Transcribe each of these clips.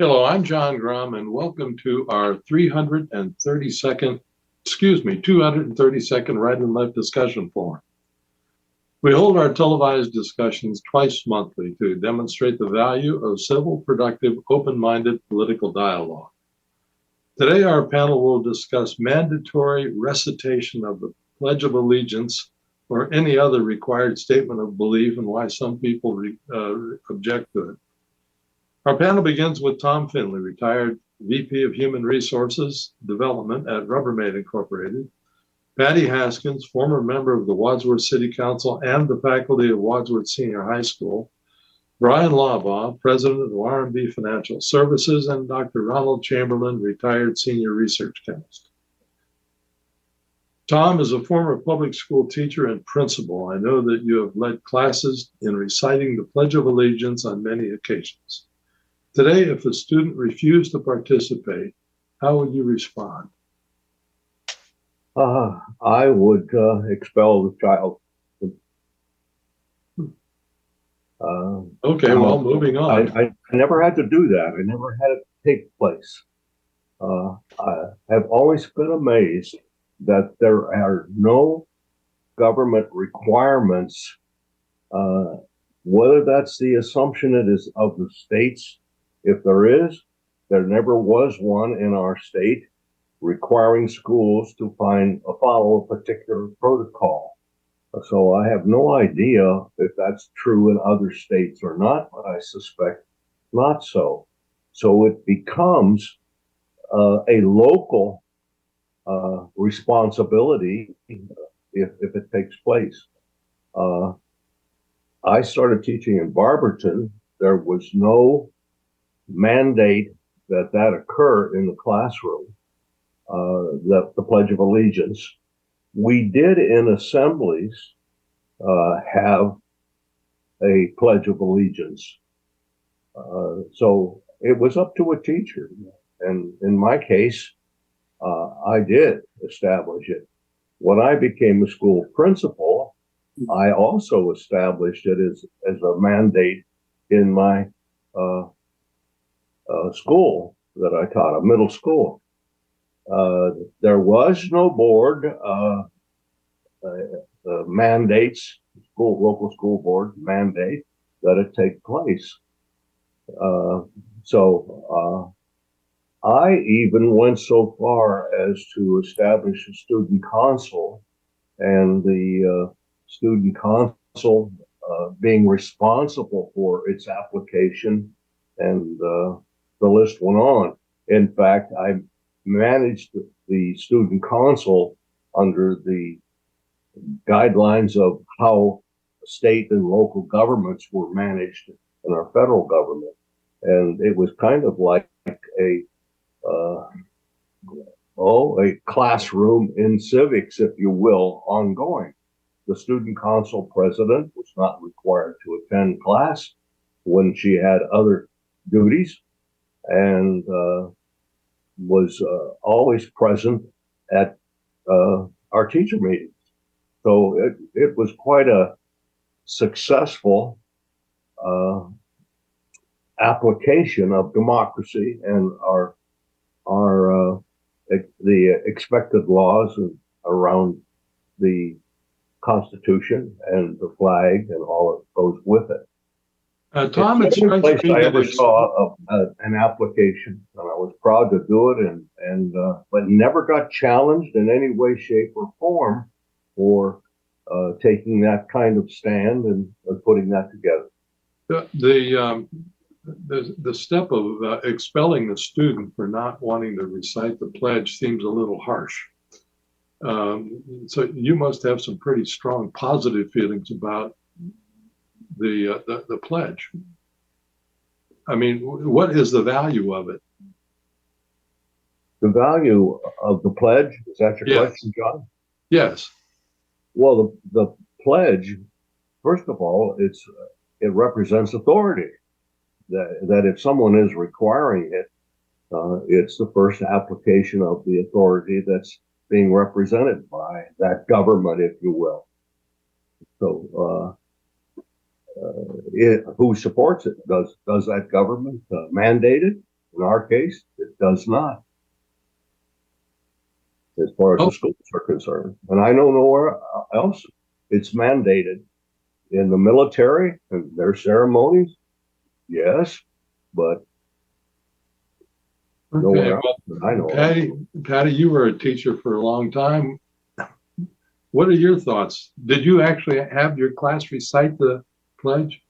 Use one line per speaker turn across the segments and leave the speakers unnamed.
Hello, I'm John Grom, and welcome to our 232nd Right and Left Discussion Forum. We hold our televised discussions twice monthly to demonstrate the value of civil, productive, open-minded political dialogue. Today, our panel will discuss mandatory recitation of the Pledge of Allegiance or any other required statement of belief and why some people object to it. Our panel begins with Tom Finley, retired VP of Human Resources Development at Rubbermaid Incorporated, Patty Haskins, former member of the Wadsworth City Council and the faculty of Wadsworth Senior High School, Bryan Laubaugh, president of R&B Financial Services, and Dr. Ronald Chamberlin, retired senior research chemist. Tom is a former public school teacher and principal. I know that you have led classes in reciting the Pledge of Allegiance on many occasions. Today, if a student refused to participate, how would you respond?
I would expel the child.
Okay, well, moving on.
I never had to do that. I never had it take place. I have always been amazed that there are no government requirements, whether that's the assumption it is of the states. If there is, there never was one in our state requiring schools to follow a particular protocol. So I have no idea if that's true in other states or not, but I suspect not so. So it becomes a local responsibility if it takes place. I started teaching in Barberton. There was no mandate that occur in the classroom, the Pledge of Allegiance. We did in assemblies have a Pledge of Allegiance. So it was up to a teacher. And in my case, I did establish it. When I became a school principal, I also established it as a mandate in my school that I taught, a middle school. There was no board mandates, local school board mandate that it take place. So I even went so far as to establish a student council, and the student council being responsible for its application, and the list went on. In fact, I managed the student council under the guidelines of how state and local governments were managed in our federal government. And it was kind of like a classroom in civics, if you will, ongoing. The student council president was not required to attend class when she had other duties, and was always present at our teacher meetings. So it was quite a successful application of democracy and the expected laws around the Constitution and the flag and all that goes with it.
Tom,
it's the only place I ever saw an application, and I was proud to do it, but never got challenged in any way, shape, or form for taking that kind of stand and putting that together.
The step of expelling the student for not wanting to recite the pledge seems a little harsh. So you must have some pretty strong positive feelings about the pledge. I mean, what is the value of it?
The value of the pledge? Is that your question, John?
Yes.
Well, the pledge, first of all, it represents authority. That if someone is requiring it, it's the first application of the authority that's being represented by that government, if you will. So, who supports it? Does that government mandate it? In our case, it does not, as far as
Oh.
the schools are concerned. And I know nowhere else it's mandated. In the military and their ceremonies, yes, but
Okay,
nowhere else
well,
that I know of.
Patty, you were a teacher for a long time. What are your thoughts? Did you actually have your class recite the pledge?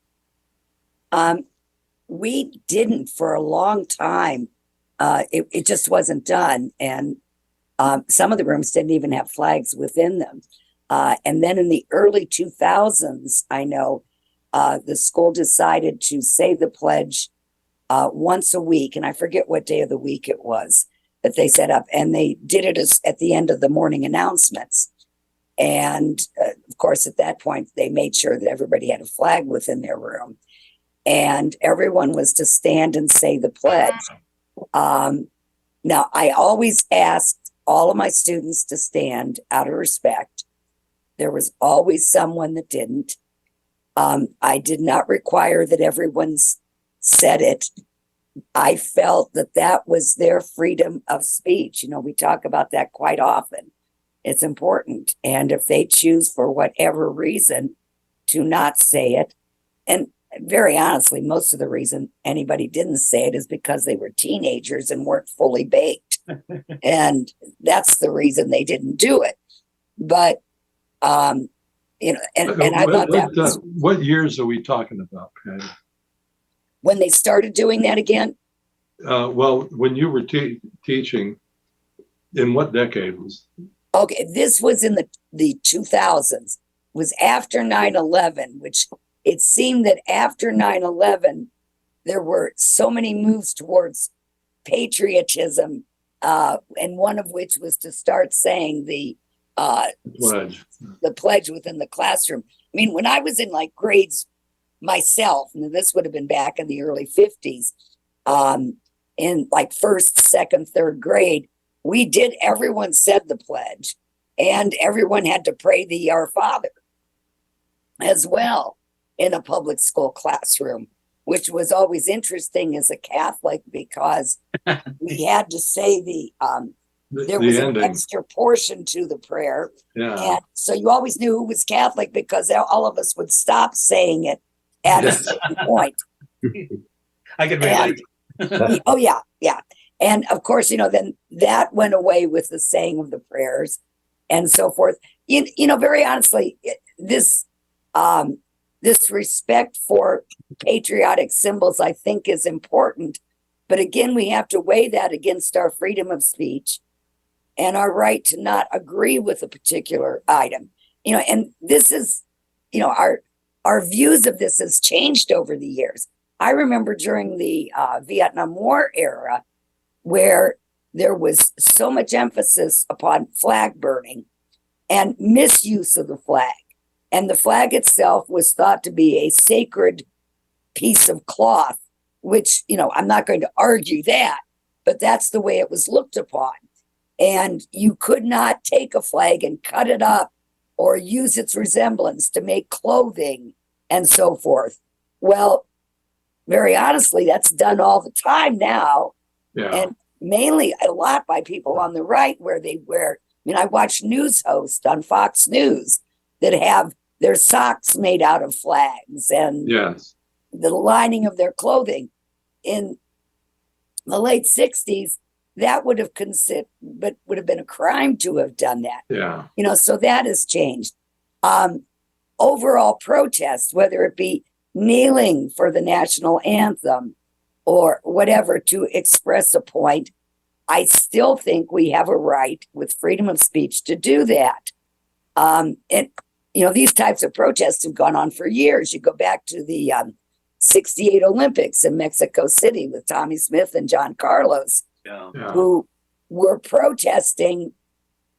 We didn't for a long time. It just wasn't done. And some of the rooms didn't even have flags within them. And then in the early 2000s, I know the school decided to say the pledge once a week. And I forget what day of the week it was that they set up. And they did it at the end of the morning announcements. And of course, at that point, they made sure that everybody had a flag within their room. And everyone was to stand and say the pledge. Now, I always asked all of my students to stand out of respect. There was always someone that didn't. I did not require that everyone said it. I felt that that was their freedom of speech. You know, we talk about that quite often. It's important. And if they choose for whatever reason to not say it, and very honestly, most of the reason anybody didn't say it is because they were teenagers and weren't fully baked. And that's the reason they didn't do it. But, you know, and I thought that was,
What years are we talking about, Patty?
when they started doing that again.
Well, when you were teaching, in what decade was?
Okay, this was in the 2000s. It was after 9/11, which it seemed that after 9/11, there were so many moves towards patriotism, and one of which was to start saying the pledge within the classroom. I mean, when I was in like grades myself, and this would have been back in the early 50s, in like first, second, third grade, everyone said the pledge, and everyone had to pray the Our Father as well in a public school classroom, which was always interesting as a Catholic because we had to say there was an extra portion to the prayer.
Yeah.
And so you always knew who was Catholic because all of us would stop saying it at a certain point.
I can relate.
Oh, yeah. Yeah. And of course, you know, then that went away with the saying of the prayers and so forth. You know, very honestly, this respect for patriotic symbols, I think, is important. But again, we have to weigh that against our freedom of speech and our right to not agree with a particular item. You know, and this is, you know, our views of this has changed over the years. I remember during the Vietnam War era, where there was so much emphasis upon flag burning and misuse of the flag. And the flag itself was thought to be a sacred piece of cloth, which, you know, I'm not going to argue that, but that's the way it was looked upon. And you could not take a flag and cut it up or use its resemblance to make clothing and so forth. Well, very honestly, that's done all the time now.
Yeah.
And mainly a lot by people on the right where they wear, I mean, I watch news hosts on Fox News that have their socks made out of flags and
yes,
the lining of their clothing. In the late 60s, that would have been a crime to have done that.
yeah.
You know, so that has changed. Overall protest, whether it be kneeling for the national anthem or whatever to express a point, I still think we have a right with freedom of speech to do that. And, you know, these types of protests have gone on for years. You go back to the 68 Olympics in Mexico City with Tommy Smith and John Carlos, who were protesting.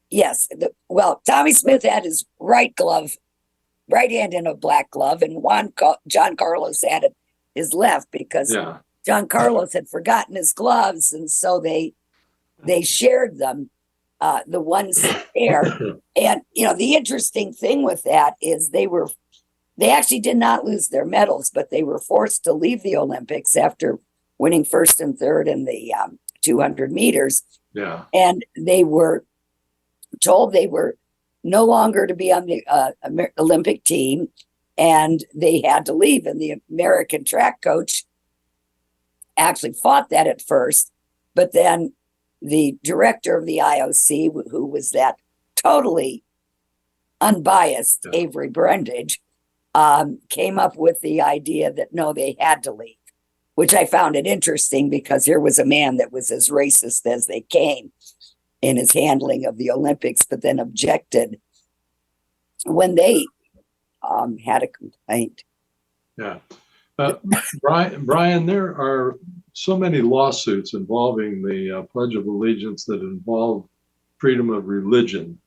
Yes, Tommy Smith had his right hand in a black glove, and John Carlos had his left because John Carlos had forgotten his gloves, and so they shared them, the ones there. And you know, the interesting thing with that is they actually did not lose their medals, but they were forced to leave the Olympics after winning first and third in the 200 meters.
Yeah.
And they were told they were no longer to be on the Olympic team, and they had to leave. And the American track coach actually fought that at first, but then the director of the IOC, who was that totally unbiased Avery Brundage, came up with the idea that no, they had to leave, which I found it interesting because here was a man that was as racist as they came in his handling of the Olympics, but then objected when they had a complaint.
Yeah. Bryan, there are so many lawsuits involving the Pledge of Allegiance that involve freedom of religion.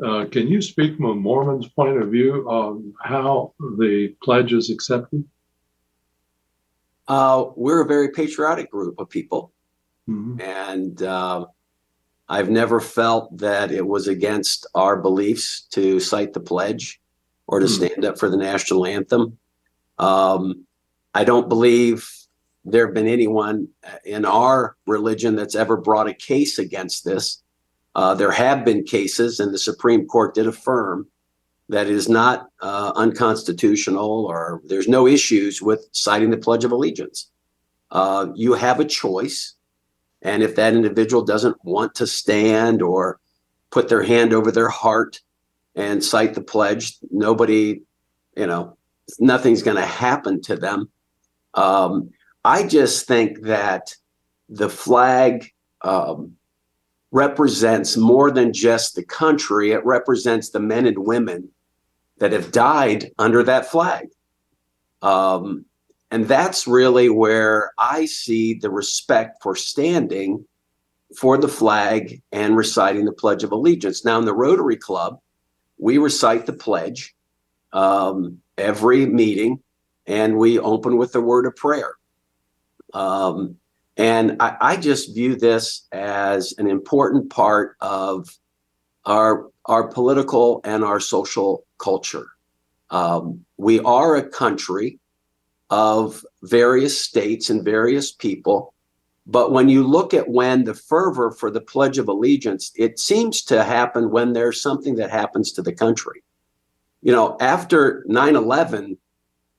Can you speak from a Mormon's point of view on how the pledge is accepted?
We're a very patriotic group of people.
Mm-hmm.
And I've never felt that it was against our beliefs to cite the pledge or to stand up for the national anthem. I don't believe there have been anyone in our religion that's ever brought a case against this. There have been cases, and the Supreme Court did affirm that it is not unconstitutional, or there's no issues with citing the Pledge of Allegiance. You have a choice, and if that individual doesn't want to stand or put their hand over their heart and cite the pledge, nobody, nothing's going to happen to them. I just think that the flag represents more than just the country. It represents the men and women that have died under that flag. And that's really where I see the respect for standing for the flag and reciting the Pledge of Allegiance. Now, in the Rotary Club, we recite the pledge every meeting, and we open with a word of prayer. And I just view this as an important part of our political and our social culture. We are a country of various states and various people, but when you look at when the fervor for the Pledge of Allegiance, it seems to happen when there's something that happens to the country. After 9/11,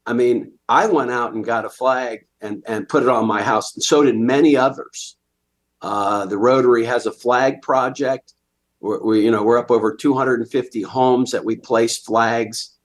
I went out and got a flag and put it on my house, and so did many others. The Rotary has a flag project. We're up over 250 homes that we place flags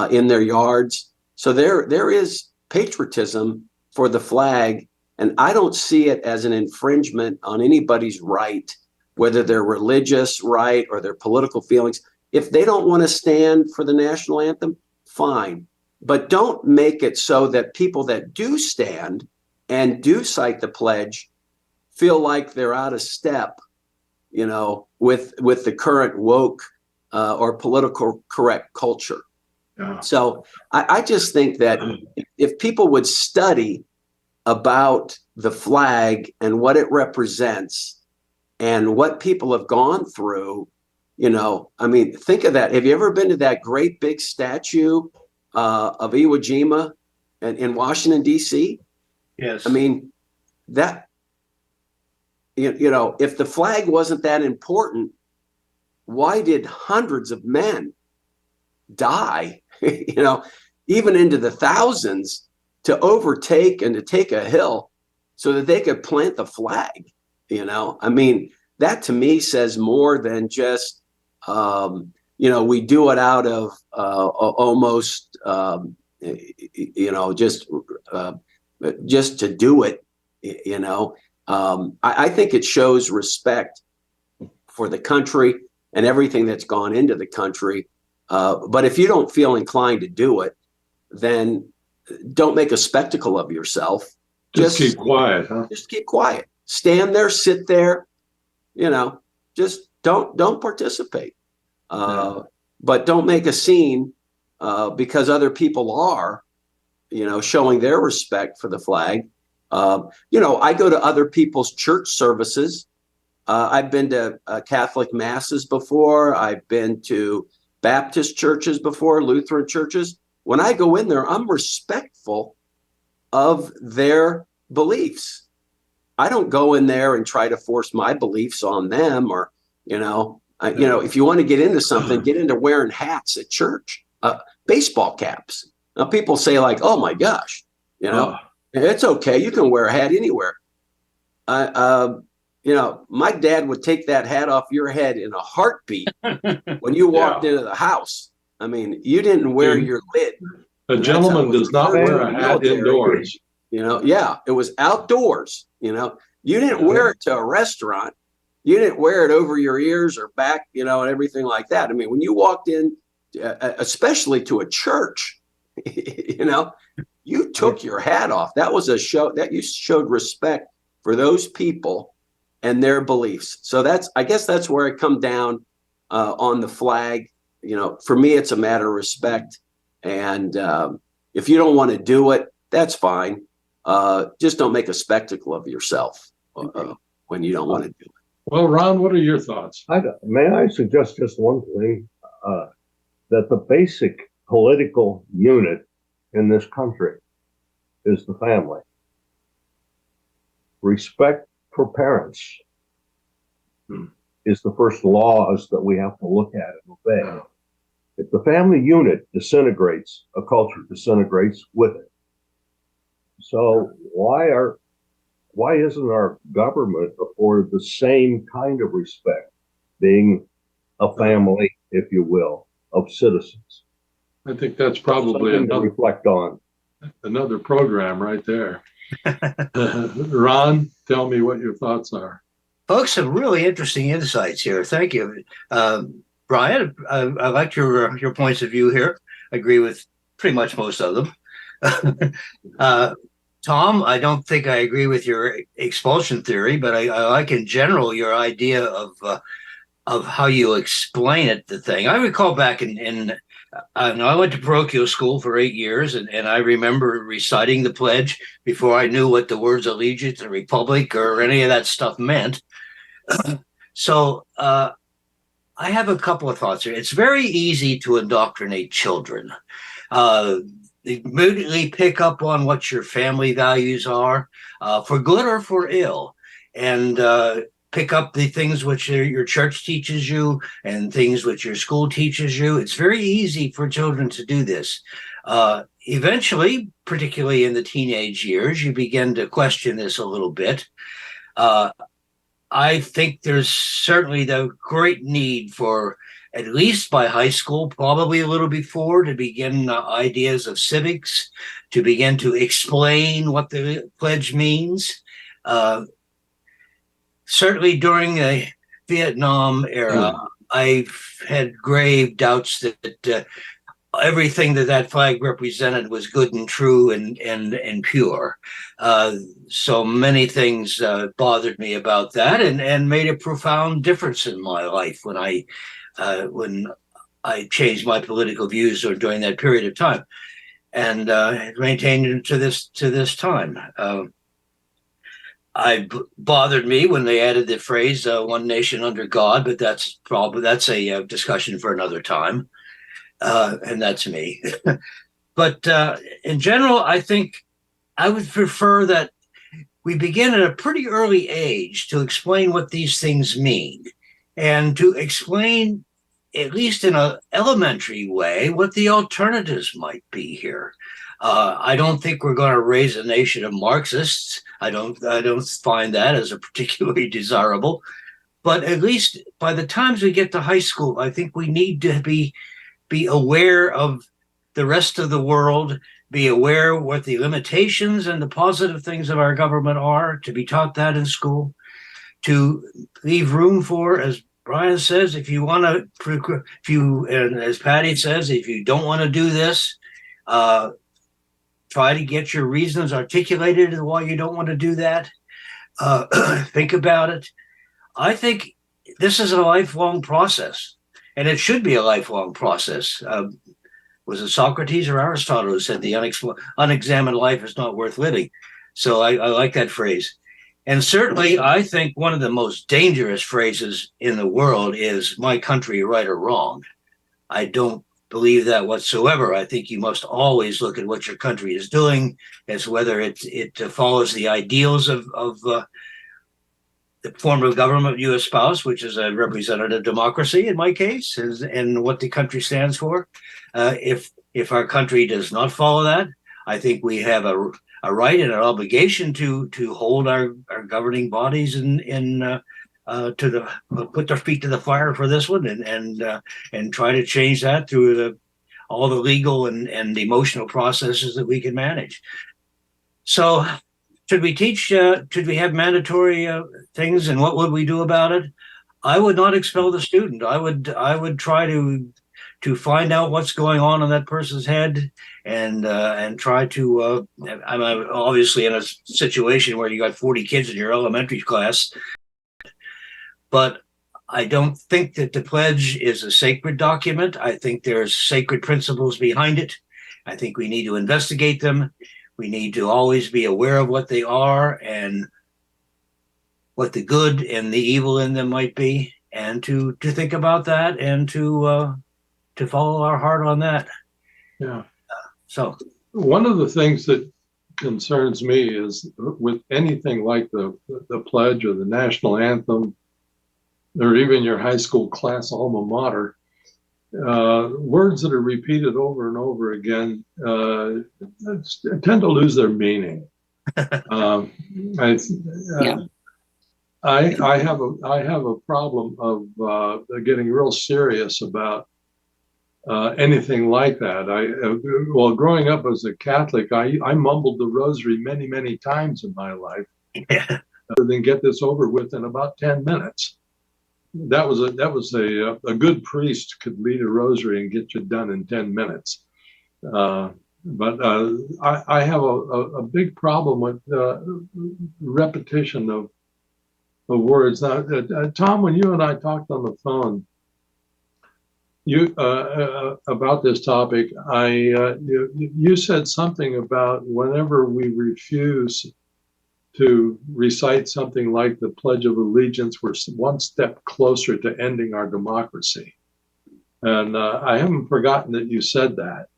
in their yards. So there is patriotism for the flag, and I don't see it as an infringement on anybody's right, whether they're religious right or their political feelings. If they don't want to stand for the national anthem, fine. But don't make it so that people that do stand and do cite the pledge feel like they're out of step, with the current woke or political correct culture.
Yeah.
So I just think that if people would study about the flag and what it represents and what people have gone through, think of that. Have you ever been to that great big statue of Iwo Jima in Washington, D.C.?
Yes.
That, if the flag wasn't that important, why did hundreds of men die, even into the thousands, to overtake and to take a hill so that they could plant the flag? That to me says more than just, we do it out of almost, just to do it, I think it shows respect for the country and everything that's gone into the country. But if you don't feel inclined to do it, then don't make a spectacle of yourself.
Just keep quiet, huh?
Just keep quiet. Stand there, sit there, just don't participate. But don't make a scene because other people are, showing their respect for the flag. I go to other people's church services. I've been to Catholic masses before. I've been to Baptist churches before, Lutheran churches. When I go in there, I'm respectful of their beliefs. I don't go in there and try to force my beliefs on them, or, if you want to get into something, get into wearing hats at church, baseball caps. Now people say like, oh my gosh, it's okay. You can wear a hat anywhere. My dad would take that hat off your head in a heartbeat when you walked into the house. I mean, you didn't wear your lid.
A gentleman does not wear a hat indoors.
It was outdoors. You didn't wear it to a restaurant. You didn't wear it over your ears or back, and everything like that. I mean, when you walked in, especially to a church, you took your hat off. That was a show that you showed respect for those people and their beliefs. So I guess that's where I come down on the flag. For me, it's a matter of respect. And if you don't want to do it, that's fine. Just don't make a spectacle of yourself when you don't want to do it.
Well, Ron, what are your thoughts?
May I suggest just one thing? That the basic political unit in this country is the family. Respect for parents is the first laws that we have to look at and obey. If the family unit disintegrates, a culture disintegrates with it. So why isn't our government afforded the same kind of respect, being a family, if you will, of citizens?
I think that's probably
something to reflect on.
Another program right there. Ron, tell me what your thoughts are.
Folks, some really interesting insights here. Thank you. Bryan, I like your points of view here. I agree with pretty much most of them. Tom, I don't think I agree with your expulsion theory, but I like in general your idea of how you explain it, the thing. I recall back I went to parochial school for 8 years, and I remember reciting the pledge before I knew what the words allegiance or republic or any of that stuff meant. So I have a couple of thoughts here. It's very easy to indoctrinate children. They immediately pick up on what your family values are, for good or for ill, and pick up the things which your church teaches you and things which your school teaches you. It's very easy for children to do this. Eventually, particularly in the teenage years, you begin to question this a little bit. I think there's certainly the great need for, at least by high school, probably a little before, to begin ideas of civics, to begin to explain what the pledge means. Certainly during the Vietnam era, I've had grave doubts that everything that flag represented was good and true and pure. So many things bothered me about that, and made a profound difference in my life when I changed my political views during that period of time, and maintained it to this time. It bothered me when they added the phrase "one nation under God," but that's a discussion for another time, and that's me. But in general, I think I would prefer that we begin at a pretty early age to explain what these things mean, and to explain, at least in an elementary way, what the alternatives might be here. I don't think we're going to raise a nation of Marxists. I don't find that as a particularly desirable. But at least by the times we get to high school, I think we need to be aware of the rest of the world, be aware what the limitations and the positive things of our government are, to be taught that in school, to leave room for, as Bryan says, and as Patty says, if you don't want to do this, try to get your reasons articulated as why you don't want to do that. Think about it. I think this is a lifelong process, and it should be a lifelong process. Was it Socrates or Aristotle who said the unexamined life is not worth living? So I like that phrase. And certainly, I think one of the most dangerous phrases in the world is "my country, right or wrong." I don't believe that whatsoever. I think you must always look at what your country is doing as whether it follows the ideals of the form of government you espouse, which is a representative democracy in my case, and what the country stands for. If our country does not follow that, I think we have a right and an obligation to hold our governing bodies put their feet to the fire for this one and try to change that through all the legal and emotional processes that we can manage. So should we teach, should we have mandatory things, and what would we do about it? I would not expel the student. I would try to find out what's going on in that person's head and try to, I'm obviously in a situation where you got 40 kids in your elementary class, but I don't think that the pledge is a sacred document. I think there's sacred principles behind it. I think we need to investigate them. We need to always be aware of what they are and what the good and the evil in them might be, and to think about that and to follow our heart on that.
Yeah.
So
one of the things that concerns me is with anything like the pledge or the national anthem, or even your high school class alma mater, words that are repeated over and over again tend to lose their meaning. I have a problem of getting real serious about anything like that. Well, growing up as a Catholic, I mumbled the rosary many times in my life, rather than get this over with in about 10 minutes. That was a good priest could lead a rosary and get you done in 10 minutes. But I have a big problem with repetition of words. Now, Tom, when you and I talked on the phone, about this topic, you said something about whenever we refuse to recite something like the Pledge of Allegiance, we're one step closer to ending our democracy. And I haven't forgotten that you said that,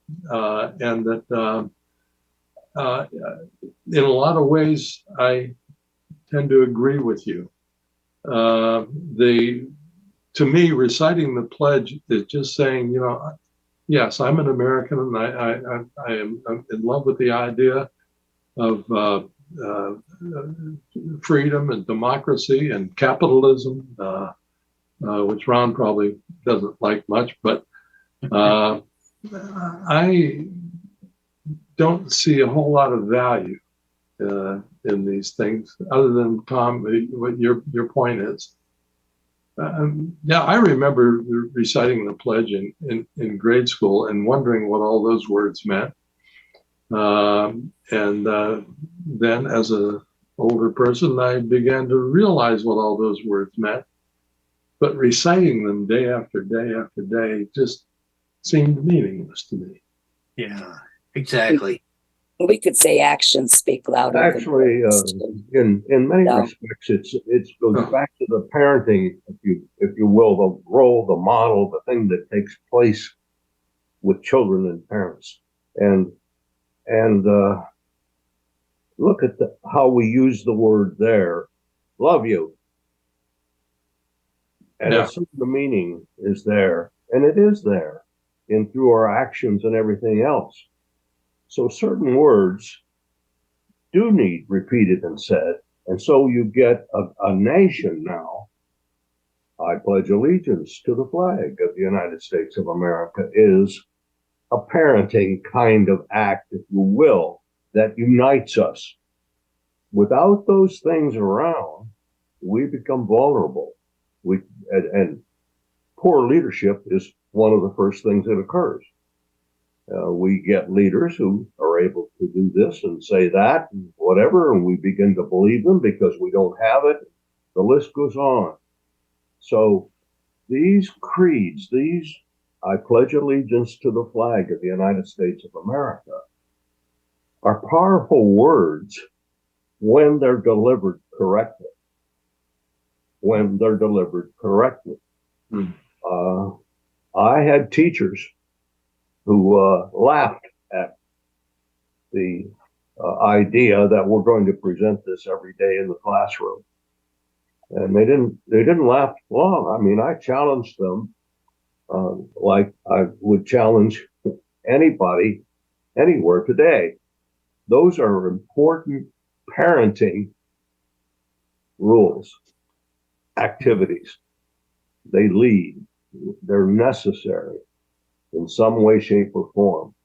and that in a lot of ways, I tend to agree with you. To me, reciting the pledge is just saying, yes, I'm an American, and I'm in love with the idea of freedom and democracy and capitalism, which Ron probably doesn't like much, but I don't see a whole lot of value in these things, other than, Tom, what your point is. I remember reciting the pledge in grade school and wondering what all those words meant. Then as an older person, I began to realize what all those words meant. But reciting them day after day after day just seemed meaningless to me.
yeah, exactly.
We could say actions speak louder.
Actually, in many respects, it goes back to the parenting, if you will, the role, the model, the thing that takes place with children and parents, and look at how we use the word there, love you, and the meaning is there, and it is there, in through our actions and everything else. So certain words do need repeated and said. And so you get a nation now. I pledge allegiance to the flag of the United States of America is a parenting kind of act, if you will, that unites us. Without those things around, we become vulnerable. And poor leadership is one of the first things that occurs. We get leaders who are able to do this and say that and whatever, and we begin to believe them because we don't have it. The list goes on. So these creeds, I pledge allegiance to the flag of the United States of America, are powerful words when they're delivered correctly. When they're delivered correctly. I had teachers who laughed at the idea that we're going to present this every day in the classroom. And they didn't laugh long. I mean, I challenged them like I would challenge anybody anywhere today. Those are important parenting rules, activities. They lead. They're necessary in some way, shape, or form.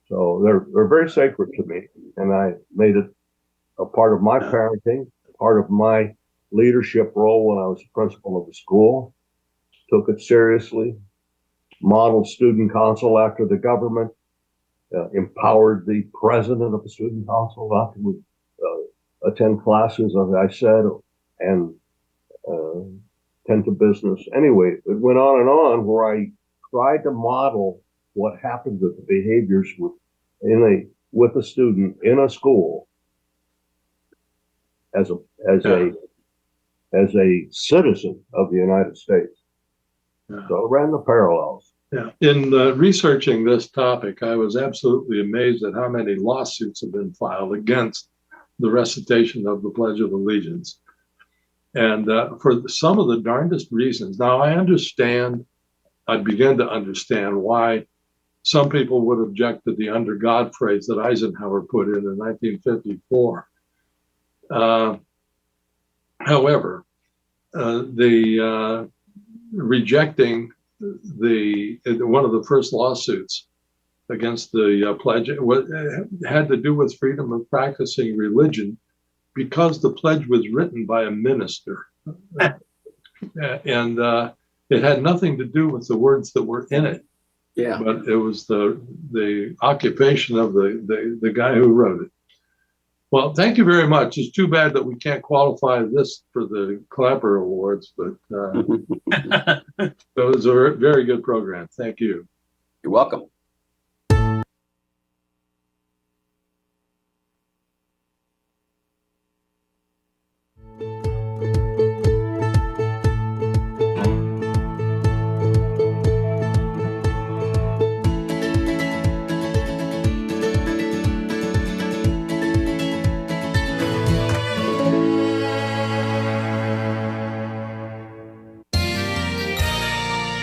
So they're very sacred to me, and I made it a part of my parenting, part of my leadership role when I was principal of the school. Took it seriously, modeled student council after the government, empowered the president of the student council not to attend classes, as I said, and tend to business. Anyway, it went on where I tried to model what happens with the behaviors with a student in a school as a citizen of the United States.
Yeah.
So I ran the parallels.
Yeah. In researching this topic, I was absolutely amazed at how many lawsuits have been filed against the recitation of the Pledge of Allegiance. And for some of the darndest reasons. Now, I begin to understand why some people would object to the under God phrase that Eisenhower put in 1954. However, the rejecting one of the first lawsuits against the pledge had to do with freedom of practicing religion because the pledge was written by a minister. And it had nothing to do with the words that were in it.
Yeah.
But it was the occupation of the guy who wrote it. Well, thank you very much. It's too bad that we can't qualify this for the Clapper Awards, but it was a very good program. Thank you.
You're welcome.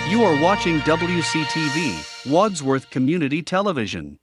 You are watching WCTV, Wadsworth Community Television.